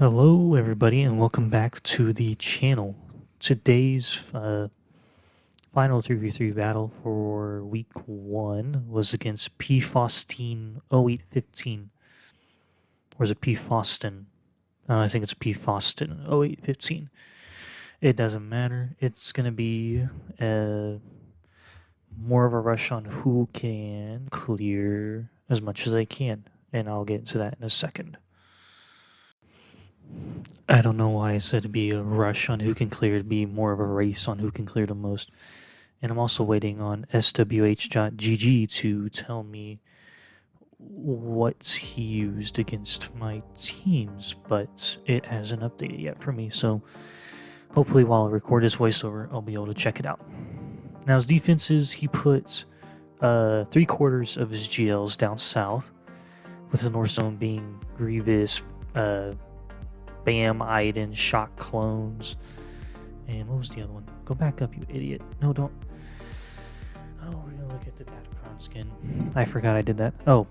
Hello everybody and welcome back to the channel. Today's final 3v3 battle for week 1 was against P. Faustine 0815. Or is it P. Faustin? I think it's P. Faustin 0815. It doesn't matter. It's going to be more of a rush on who can clear as much as they can. And I'll get into that in a second. I don't know why I said it'd be a rush on who can clear. It'd be more of a race on who can clear the most. And I'm also waiting on swh.gg to tell me what he used against my teams, but it hasn't updated yet for me. So hopefully while I record this voiceover, I'll be able to check it out. Now his defenses, he put 3/4 of his GLs down south, with the north zone being Grievous, Bam, Iden, Shaak clones, and what was the other one? Go back up, you idiot. No, don't. Oh, we're gonna look at the Datacron skin. I forgot I did that. Oh,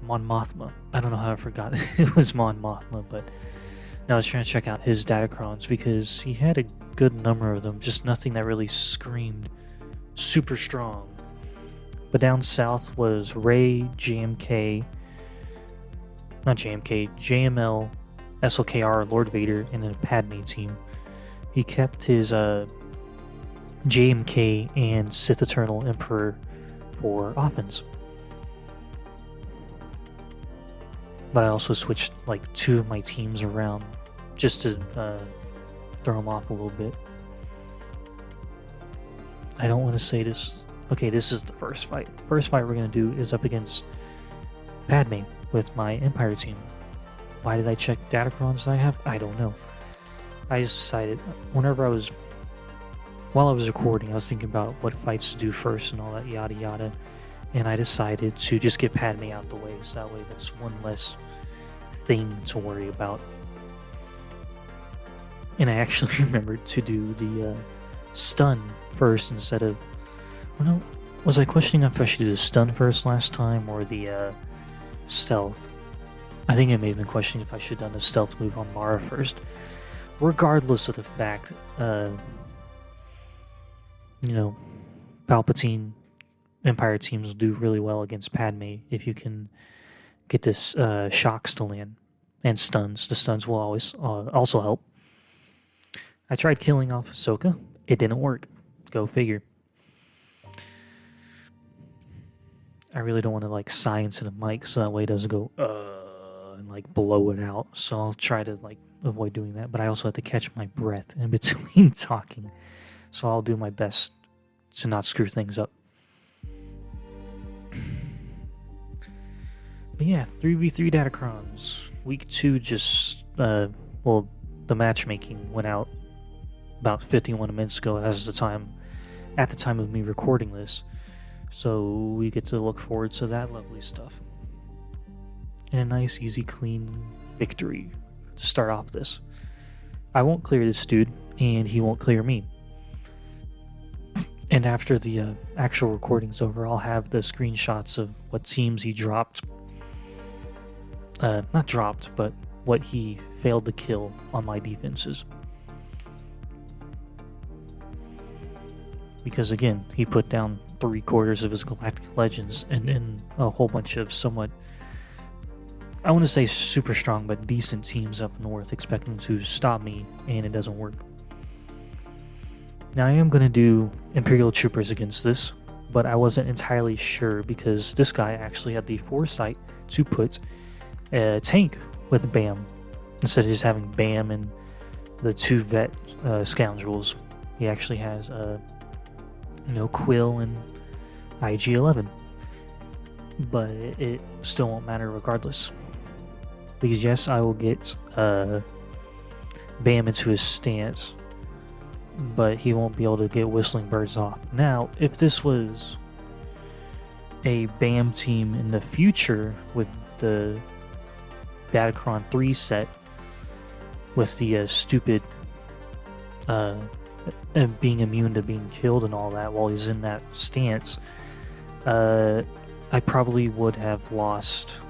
Mon Mothma. I don't know how I forgot it was Mon Mothma, but now I was trying to check out his Datacrons because he had a good number of them, just nothing that really screamed super strong. But down south was Rey, JMK, not JMK, JML, SLKR, Lord Vader, and then a Padme team. He kept his JMK and Sith Eternal Emperor for offense. But I also switched like 2 of my teams around just to throw him off a little bit. I don't want to say this. Okay, this is the first fight. The first fight we're going to do is up against Padme with my Empire team. Why did I check Datacrons that I have? I don't know. I just decided, while I was recording, I was thinking about what fights to do first and all that yada yada, and I decided to just get Padme out the way, so that way that's one less thing to worry about. And I actually remembered to do the stun first instead of... Well, no, was I questioning if I should do the stun first last time or the stealth? I think I may have been questioning if I should have done a stealth move on Mara first. Regardless of the fact, Palpatine Empire teams will do really well against Padme if you can get this shocks to land and stuns. The stuns will always also help. I tried killing off Ahsoka. It didn't work. Go figure. I really don't want to like sigh into the mic so that way it doesn't go and like blow it out. So I'll try to like avoid doing that. But I also have to catch my breath in between talking. So I'll do my best to not screw things up. But yeah, 3v3 Datacrons. Week 2 just, the matchmaking went out about 51 minutes ago at the time of me recording this. So we get to look forward to that lovely stuff. And a nice, easy, clean victory to start off this. I won't clear this dude, and he won't clear me. And after the actual recording's over, I'll have the screenshots of what teams he dropped. Not dropped, but what he failed to kill on my defenses. Because again, he put down 3/4 of his Galactic Legends and then a whole bunch of somewhat, I want to say super strong but decent teams up north expecting to stop me, and it doesn't work. Now I am going to do Imperial Troopers against this, but I wasn't entirely sure because this guy actually had the foresight to put a tank with Bam instead of just having Bam and the 2 vet Scoundrels. He actually has Quill and IG-11, but it still won't matter regardless, because yes, I will get Bam into his stance, but he won't be able to get Whistling Birds off. Now, if this was a Bam team in the future with the Datacron 3 set, with the stupid being immune to being killed and all that while he's in that stance, I probably would have lost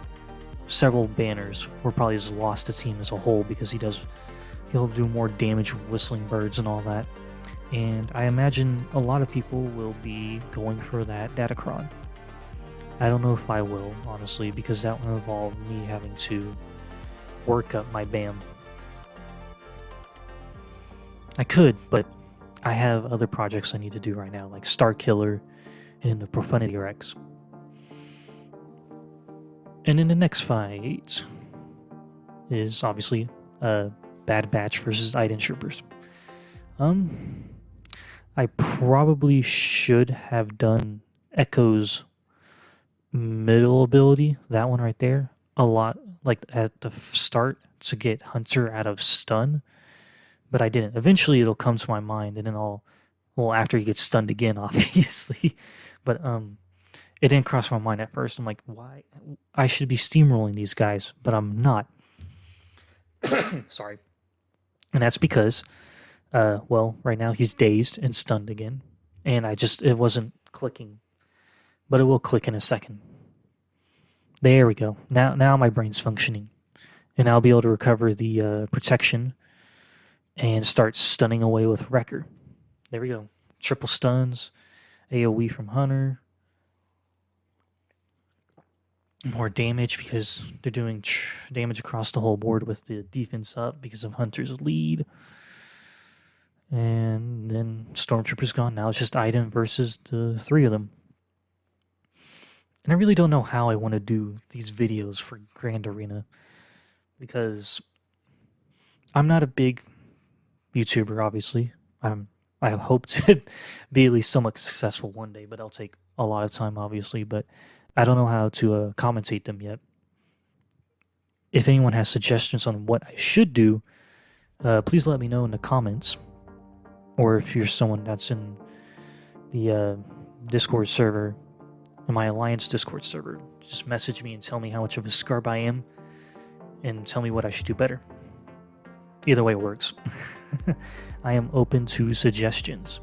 several banners, or probably just lost the team as a whole because he'll do more damage with whistling birds and all that. And I imagine a lot of people will be going for that Datacron. I don't know if I will, honestly, because that will involve me having to work up my BAM. I could, but I have other projects I need to do right now, like Star Killer and the Profanity Rex. And in the next fight is obviously Bad Batch versus Iden Troopers. I probably should have done Echo's middle ability, that one right there, a lot, like at the start to get Hunter out of stun, but I didn't. Eventually it'll come to my mind, and then after he gets stunned again, obviously, but it didn't cross my mind at first. I'm like, why? I should be steamrolling these guys, but I'm not. Sorry. And that's because, right now he's dazed and stunned again, and it wasn't clicking. But it will click in a second. There we go. Now my brain's functioning. And I'll be able to recover the protection and start stunning away with Wrecker. There we go. Triple stuns. AoE from Hunter. More damage because they're doing damage across the whole board with the defense up because of Hunter's lead. And then Stormtrooper's gone. Now it's just Iden versus the three of them. And I really don't know how I want to do these videos for Grand Arena, because I'm not a big YouTuber, obviously. I hope to be at least somewhat successful one day, but I'll take a lot of time, obviously. But I don't know how to commentate them yet. If anyone has suggestions on what I should do, please let me know in the comments. Or if you're someone that's in the Discord server, in my Alliance Discord server, just message me and tell me how much of a scrub I am, and tell me what I should do better. Either way works. I am open to suggestions.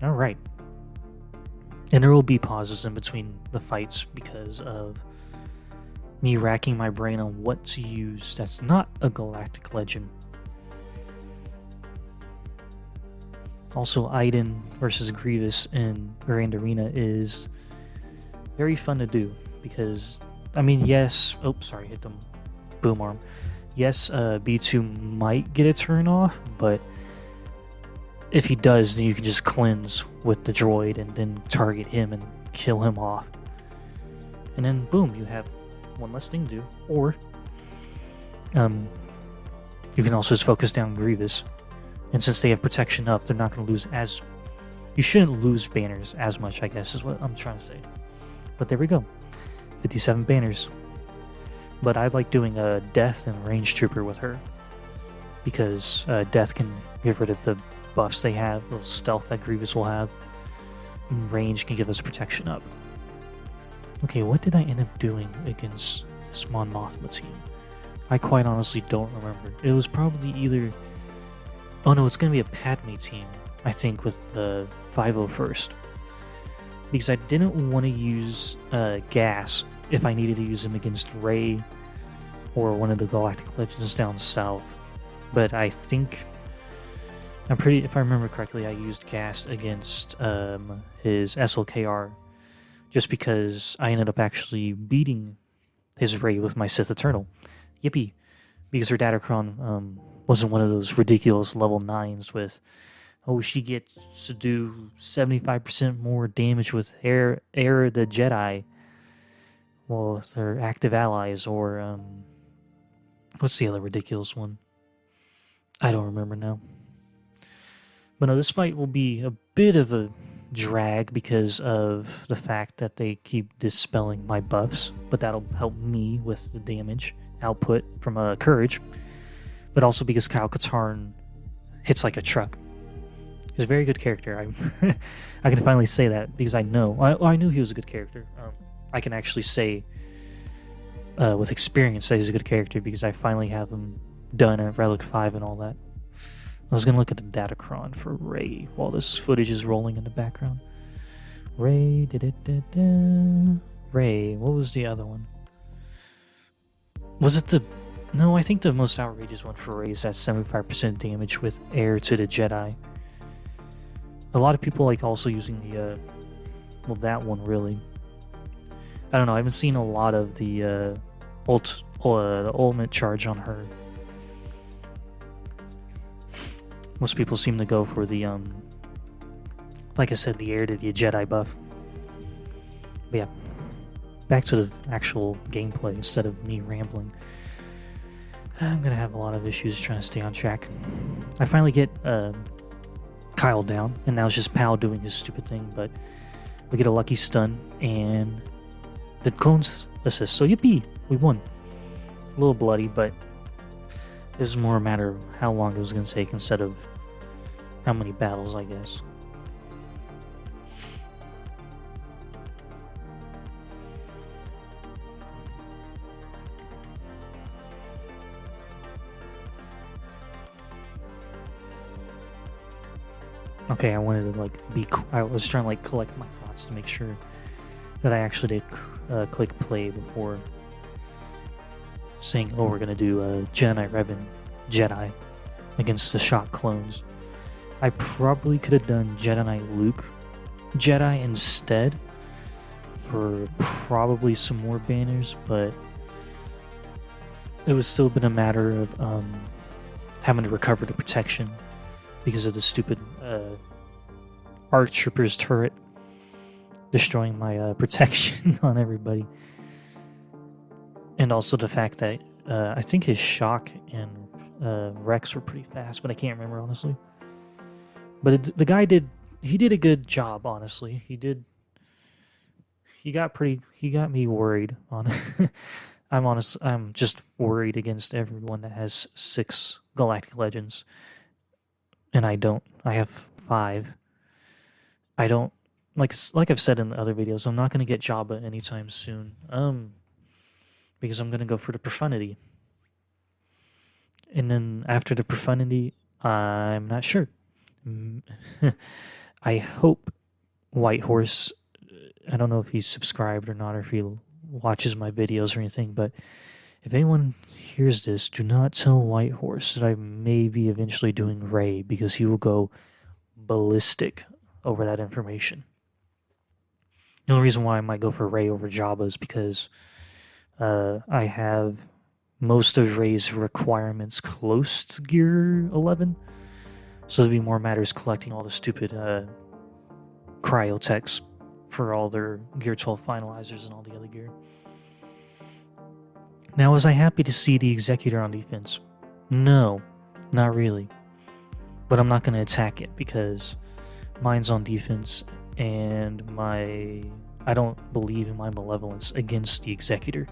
Alright. And there will be pauses in between the fights because of me racking my brain on what to use that's not a galactic legend. Also, Iden versus Grievous in Grand Arena is very fun to do because, I mean, yes, hit the boom arm. Yes, B2 might get a turn off, but if he does, then you can just cleanse with the droid and then target him and kill him off. And then, boom, you have one less thing to do. Or, you can also just focus down Grievous. And since they have protection up, they're not going to lose as... You shouldn't lose banners as much, I guess, is what I'm trying to say. But there we go. 57 banners. But I like doing a Death and Range Trooper with her. Because Death can get rid of the buffs they have, the stealth that Grievous will have. And Range can give us protection up. Okay, what did I end up doing against this Mon Mothma team? I quite honestly don't remember. It was probably either... Oh no, it's going to be a Padme team, I think, with the 501st. Because I didn't want to use Gas if I needed to use him against Rey or one of the Galactic Legends down south. But I think... if I remember correctly, I used Gas against his SLKR just because I ended up actually beating his Rey with my Sith Eternal. Yippee! Because her Datacron wasn't one of those ridiculous level 9s with, oh, she gets to do 75% more damage with Air the Jedi, well, with her active allies, or, what's the other ridiculous one? I don't remember now. But no, this fight will be a bit of a drag because of the fact that they keep dispelling my buffs, but that'll help me with the damage output from Courage, but also because Kyle Katarn hits like a truck. He's a very good character. I can finally say that because I knew he was a good character. I can actually say with experience that he's a good character because I finally have him done at Relic 5 and all that. I was going to look at the Datacron for Rey while this footage is rolling in the background. Rey, Rey. What was the other one? Was it the... No, I think the most outrageous one for Rey is that 75% damage with air to the Jedi. A lot of people like also using the... well, that one really. I don't know, I haven't seen a lot of the ultimate charge on her. Most people seem to go for the, like I said, the air to the Jedi buff. But yeah, back to the actual gameplay instead of me rambling. I'm gonna have a lot of issues trying to stay on track. I finally get Kyle down, and now it's just Pal doing his stupid thing, but we get a lucky stun, and the clones assist. So yippee, we won. A little bloody, but it was more a matter of how long it was going to take instead of how many battles, I guess. Okay, I wanted to I was trying to collect my thoughts to make sure that I actually did click play before saying, oh, we're gonna do Jedi Revan Jedi against the Shaak clones. I probably could have done Jedi Knight Luke Jedi instead for probably some more banners, but it was still been a matter of having to recover the protection because of the stupid ARC Troopers turret destroying my protection on everybody. And also the fact that I think his Shaak and Rex were pretty fast, but I can't remember honestly. But the guy did a good job, honestly. He got me worried on I'm just worried against everyone that has 6 Galactic Legends. And I don't. I have 5. I don't like I've said in the other videos, I'm not gonna get Jabba anytime soon. Because I'm gonna go for the Profundity. And then after the Profundity, I'm not sure. I hope White Horse, I don't know if he's subscribed or not, or if he watches my videos or anything, but if anyone hears this, do not tell White Horse that I may be eventually doing Rey, because he will go ballistic over that information. The only reason why I might go for Rey over Jabba is because I have most of Rey's requirements close to Gear 11, so it'd be more matters collecting all the stupid cryotechs for all their Gear 12 finalizers and all the other gear. Now, was I happy to see the Executor on defense? No, not really. But I'm not going to attack it because mine's on defense, and I don't believe in my Malevolence against the Executor.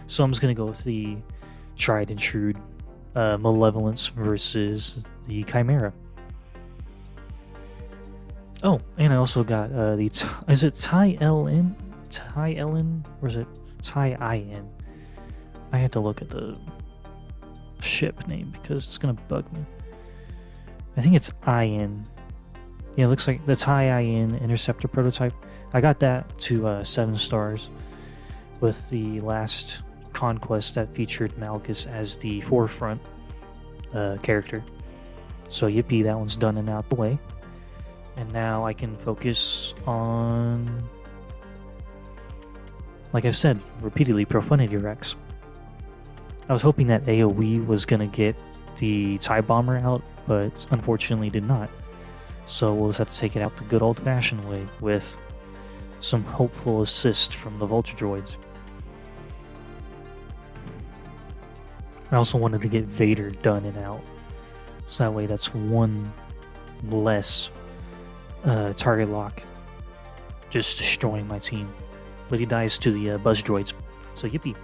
So I'm just going to go with the tried and true Malevolence versus the Chimera. Oh, and I also got is it Tai LN? Tai LN? Or is it Tai IN? I had to look at the ship name because it's going to bug me. I think it's IN. Yeah, it looks like the Tai IN Interceptor prototype. I got that to 7 stars with the last conquest that featured Malchus as the forefront character. So yippee, that one's done and out the way. And now I can focus on, like I've said repeatedly, Profundity Rex. I was hoping that AoE was going to get the TIE Bomber out, but unfortunately did not. So we'll just have to take it out the good old-fashioned way with some hopeful assist from the Vulture Droids. I also wanted to get Vader done and out, so that way that's one less target lock just destroying my team. But he dies to the Buzz Droids, so yippee.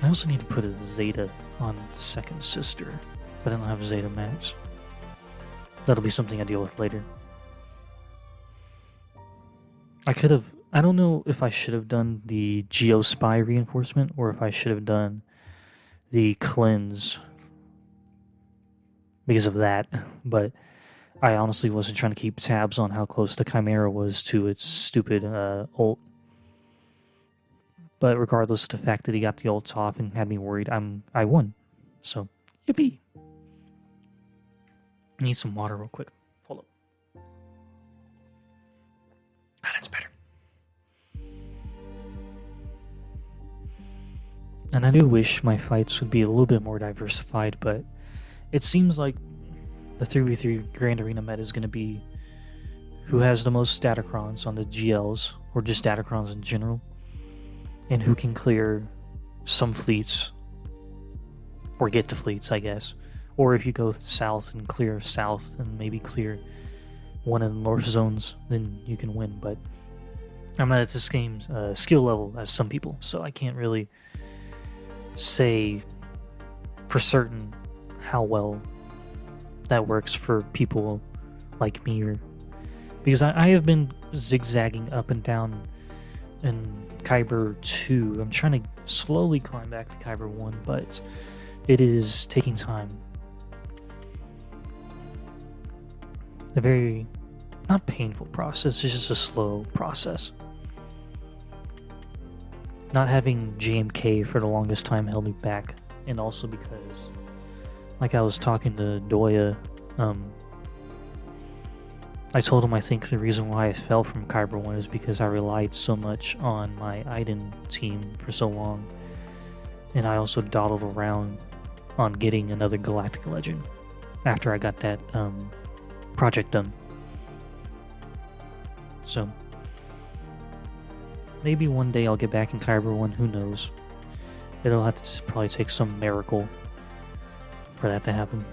I also need to put a Zeta on the second sister, but I don't have a Zeta Max. That'll be something I deal with later. I don't know if I should have done the Geospy reinforcement or if I should have done the Cleanse because of that, but I honestly wasn't trying to keep tabs on how close the Chimera was to its stupid ult. But regardless of the fact that he got the ult off and had me worried, I won. So, yippee. Need some water real quick. Hold up. Ah, that's better. And I do wish my fights would be a little bit more diversified, but it seems like the 3v3 Grand Arena meta is going to be who has the most Datacrons on the GLs, or just Datacrons in general, and who can clear some fleets, or get to fleets, I guess. Or if you go south and clear south and maybe clear one of the north zones, then you can win. But I'm not at this game's skill level as some people, so I can't really say for certain how well that works for people like me, or because I have been zigzagging up and down in Kyber 2. I'm trying to slowly climb back to Kyber 1, but it is taking time. A very, not painful process, it's just a slow process. Not having GMK for the longest time held me back, and also because, like I was talking to Doya, I told him I think the reason why I fell from Kyber 1 is because I relied so much on my Iden team for so long, and I also dawdled around on getting another Galactic Legend after I got that project done. So maybe one day I'll get back in Kyber 1, who knows. It'll have to probably take some miracle for that to happen.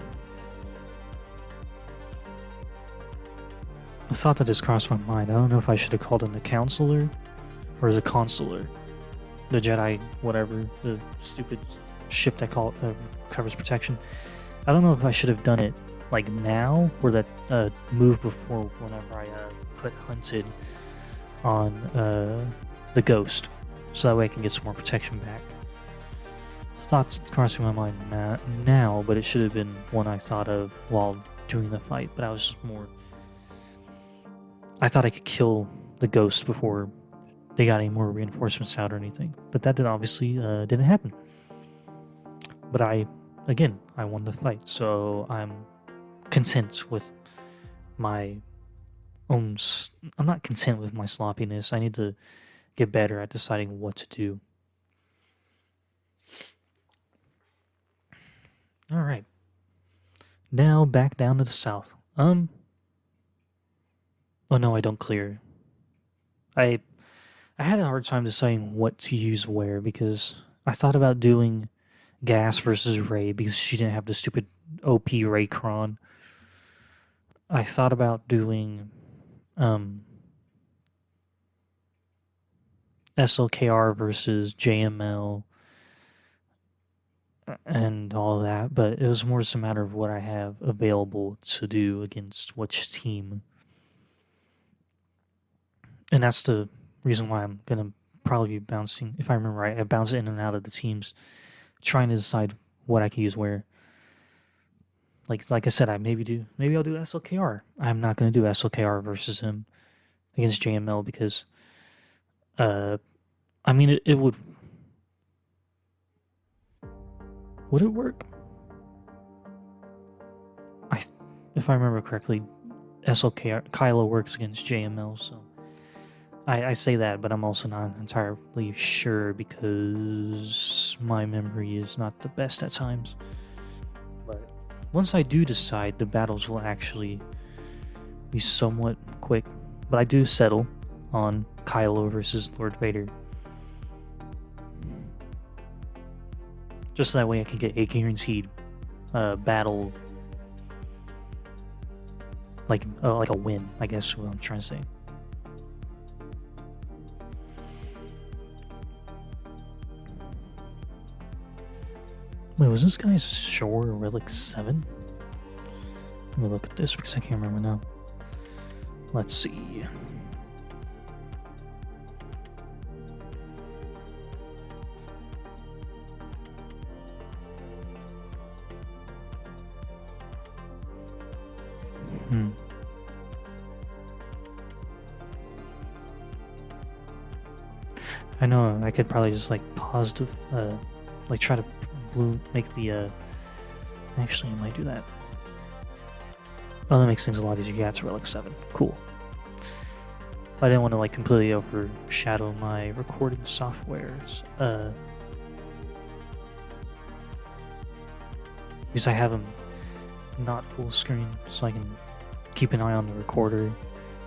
A thought that just crossed my mind. I don't know if I should have called it a counselor or as a consular. The Jedi, whatever, the stupid ship that covers protection. I don't know if I should have done it like now, or that move before whenever I put Hunted on the Ghost, so that way I can get some more protection back. Thoughts crossing my mind now, but it should have been one I thought of while doing the fight, but I was just more... I thought I could kill the Ghost before they got any more reinforcements out or anything, but that obviously didn't happen. But I won the fight, so I'm content with my own... I'm not content with my sloppiness. I need to get better at deciding what to do. Alright. Now back down to the south. Oh no, I don't clear. I had a hard time deciding what to use where, because I thought about doing Gas versus Rey because she didn't have the stupid OP Rey Cron. I thought about doing SLKR versus JML and all that, but it was more just a matter of what I have available to do against which team. And that's the reason why I'm going to probably be bouncing, if I remember right, I bounce in and out of the teams, trying to decide what I can use where. Like I said, maybe I'll do SLKR. I'm not going to do SLKR versus him against JML because, I mean, it would... Would it work? If I remember correctly, SLKR, Kylo works against JML, so... I say that, but I'm also not entirely sure because my memory is not the best at times. But once I do decide, the battles will actually be somewhat quick. But I do settle on Kylo versus Lord Vader. Just so that way I can get a guaranteed battle, like a win, I guess is what I'm trying to say. Wait, was this guy's Shore Relic 7? Let me look at this because I can't remember now. Let's see. Hmm. I know I could probably just like pause to, like try to make the, actually I might do that. Oh, that makes things a lot easier. Yeah, it's Relic 7. Cool. I didn't want to like completely overshadow my recording softwares, because I have them not full screen, so I can keep an eye on the recorder,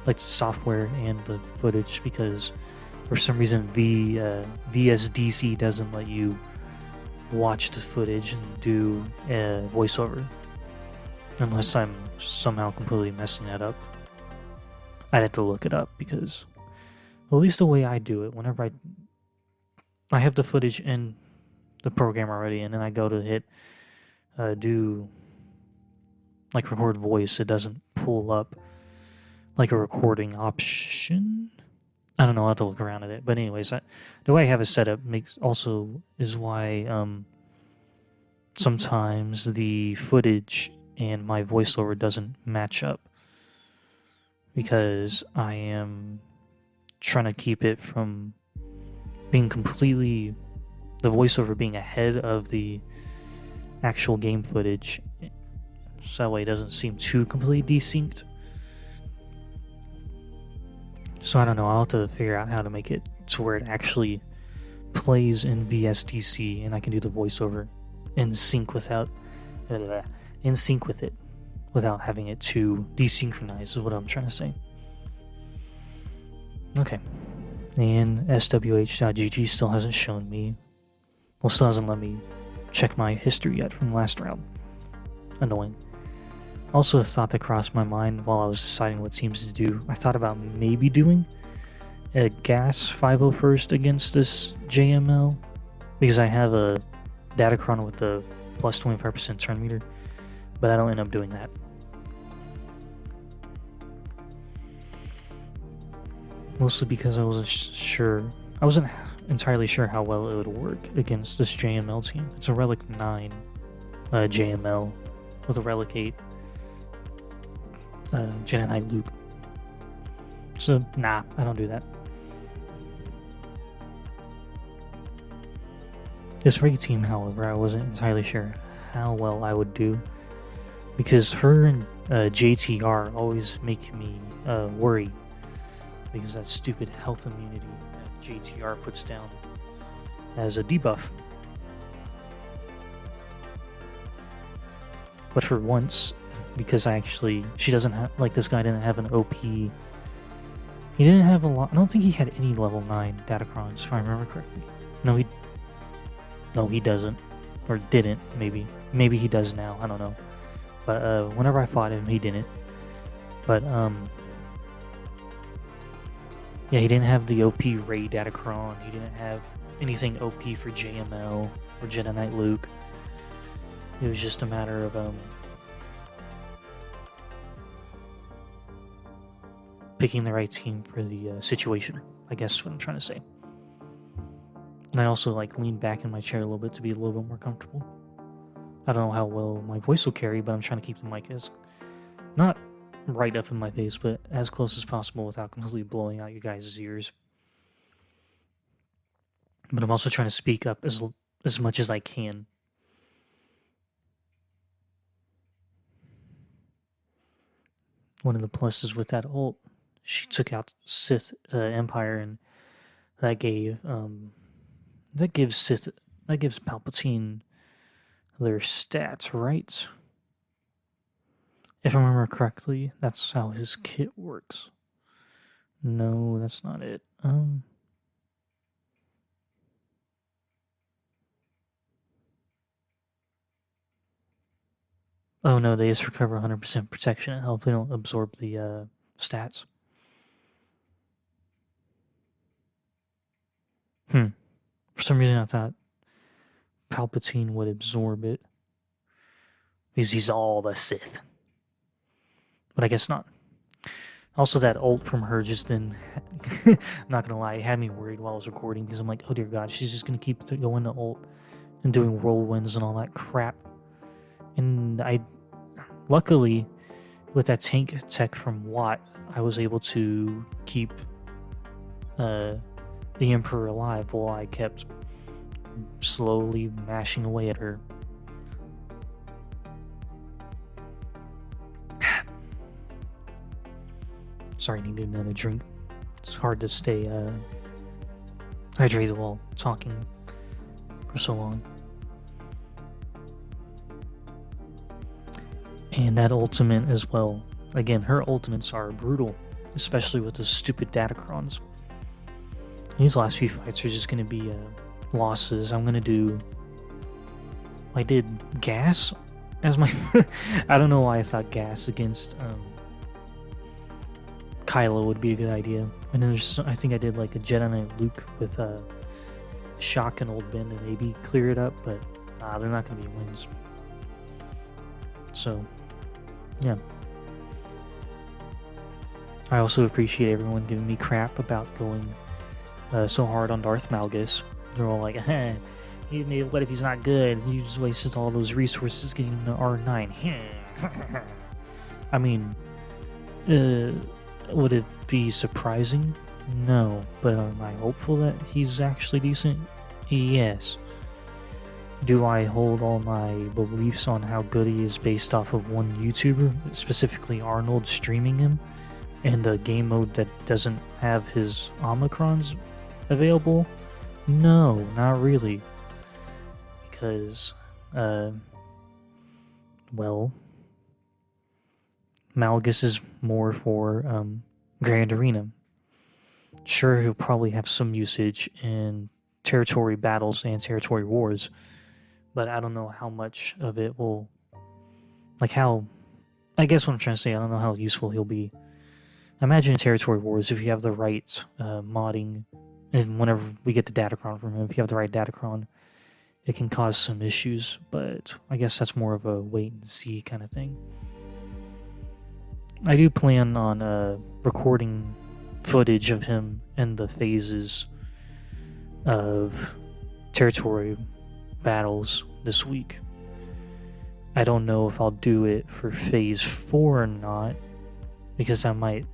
like the software and the footage, because for some reason VSDC doesn't let you watch the footage and do a voiceover, unless I'm somehow completely messing that up. I'd have to look it up, because, well, at least the way I do it, whenever I have the footage in the program already, and then I go to hit do like record voice, it doesn't pull up like a recording option. I don't know, I'll have to look around at it. But anyways, the way I have it set up is why sometimes the footage and my voiceover doesn't match up, because I am trying to keep it from being completely, the voiceover being ahead of the actual game footage, so that way it doesn't seem too completely desynced. So I don't know, I'll have to figure out how to make it to where it actually plays in VSDC and I can do the voiceover in sync with it without having it too desynchronized, is what I'm trying to say. Okay. And SWH.GG still hasn't shown me, well, still hasn't let me check my history yet from last round. Annoying. Also, a thought that crossed my mind while I was deciding what teams to do, I thought about maybe doing a gas 501st against this JML, because I have a Datacron with the plus 25% turn meter, but I don't end up doing that. Mostly because I wasn't entirely sure how well it would work against this JML team. It's a Relic 9 JML with a Relic 8 Jedi Knight Luke. So, nah, I don't do that. This Rey team, however, I wasn't entirely sure how well I would do, because her and JTR always make me worry, because that stupid health immunity that JTR puts down as a debuff. But for once, because she doesn't have, like, this guy didn't have an OP. He didn't have a lot. I don't think he had any level 9 Datacrons, if I remember correctly. No, he doesn't. Or didn't, maybe. Maybe he does now, I don't know. But whenever I fought him, he didn't. But, yeah, he didn't have the OP Rey Datacron. He didn't have anything OP for JML or Jedi Knight Luke. It was just a matter of picking the right team for the situation, I guess is what I'm trying to say. And I also leaned back in my chair a little bit to be a little bit more comfortable. I don't know how well my voice will carry, but I'm trying to keep the mic as not right up in my face, but as close as possible without completely blowing out your guys' ears. But I'm also trying to speak up as much as I can. One of the pluses with that ult, she took out Sith Empire, and that gives Palpatine their stats, right? If I remember correctly, that's how his kit works. No, that's not it. Oh no, they just recover 100% protection and health. They don't absorb the stats. For some reason I thought Palpatine would absorb it, because he's all the Sith. But I guess not. Also, that ult from her just didn't, not gonna lie, it had me worried while I was recording, because I'm like, oh dear god, she's just gonna keep going to ult and doing whirlwinds and all that crap. And luckily, with that tank tech from Watt, I was able to keep the Emperor alive while I kept slowly mashing away at her. Sorry, I need another drink. It's hard to stay hydrated while talking for so long. And that ultimate as well. Again, her ultimates are brutal, especially with the stupid Datacrons. These last few fights are just going to be losses. I'm going to do... I did Gas as my... I don't know why I thought Gas against Kylo would be a good idea. And then there's, I think I did like a Jedi Knight Luke with Shaak and Old Ben and maybe clear it up, but they're not going to be wins. So, yeah. I also appreciate everyone giving me crap about going so hard on Darth Malgus. They're all like, what if he's not good? You just wasted all those resources getting the R9. I mean, would it be surprising? No. But am I hopeful that he's actually decent? Yes. Do I hold all my beliefs on how good he is based off of one YouTuber, specifically Arnold, streaming him, and a game mode that doesn't have his Omicrons available? No, not really. Because, well, Malgus is more for Grand Arena. Sure, he'll probably have some usage in territory battles and territory wars, but I don't know how much of it will, like how, I guess what I'm trying to say, I don't know how useful he'll be. Imagine in territory wars, if you have the right modding, and whenever we get the Datacron from him, if you have the right Datacron, it can cause some issues, but I guess that's more of a wait and see kind of thing. I do plan on recording footage of him and the phases of territory battles this week. I don't know if I'll do it for phase 4 or not, because I might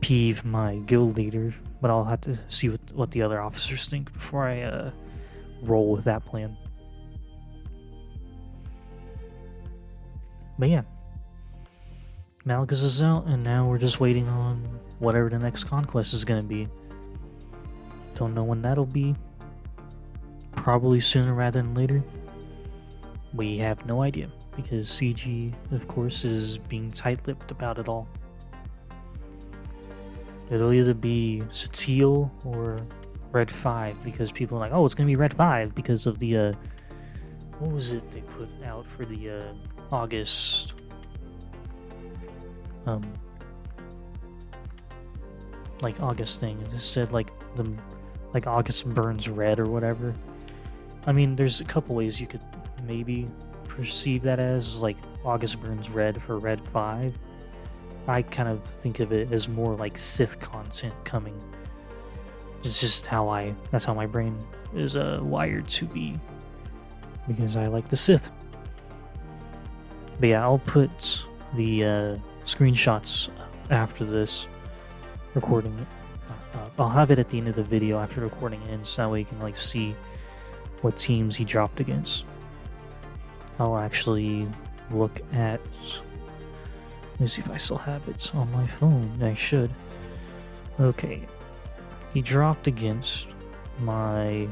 peeve my guild leader, but I'll have to see what the other officers think before I roll with that plan. But yeah, Malgus is out, and now we're just waiting on whatever the next conquest is going to be. Don't know when that'll be. Probably sooner rather than later. We have no idea, because CG, of course, is being tight-lipped about it all. It'll either be Satele or Red 5, because people are like, oh, it's going to be Red 5 because of the, what was it they put out for the August, like August thing. It just said like August burns red or whatever. I mean, there's a couple ways you could maybe perceive that as, like August burns red for Red 5. I kind of think of it as more like Sith content coming. It's just that's how my brain is wired to be, because I like the Sith. But yeah, I'll put the screenshots after this recording. I'll have it at the end of the video after recording it, and so that way you can like see what teams he dropped against. I'll actually look at... Let me see if I still have it on my phone. I should. Okay. He dropped against my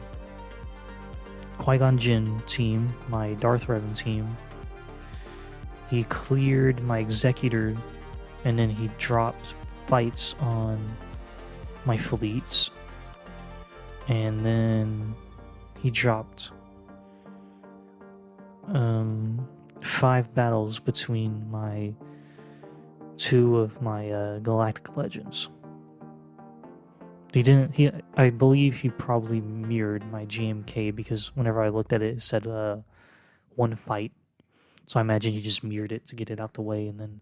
Qui-Gon Jinn team, my Darth Revan team. He cleared my Executor, and then he dropped fights on my fleets. And then he dropped 5 battles between my 2 of my Galactic Legends. I believe he probably mirrored my GMK, because whenever I looked at it, it said 1 fight. So I imagine he just mirrored it to get it out the way, and then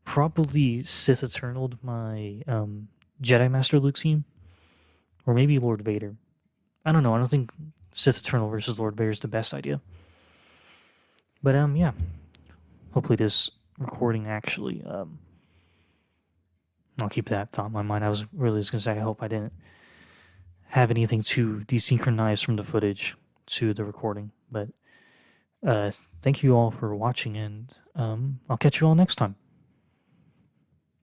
probably Sith Eternal'd my Jedi Master Luke team, or maybe Lord Vader. I don't know. I don't think Sith Eternal versus Lord Vader is the best idea. But yeah. Hopefully this recording actually. I'll keep that top of my mind. I was really just gonna say I hope I didn't have anything to desynchronize from the footage to the recording. But thank you all for watching, and I'll catch you all next time.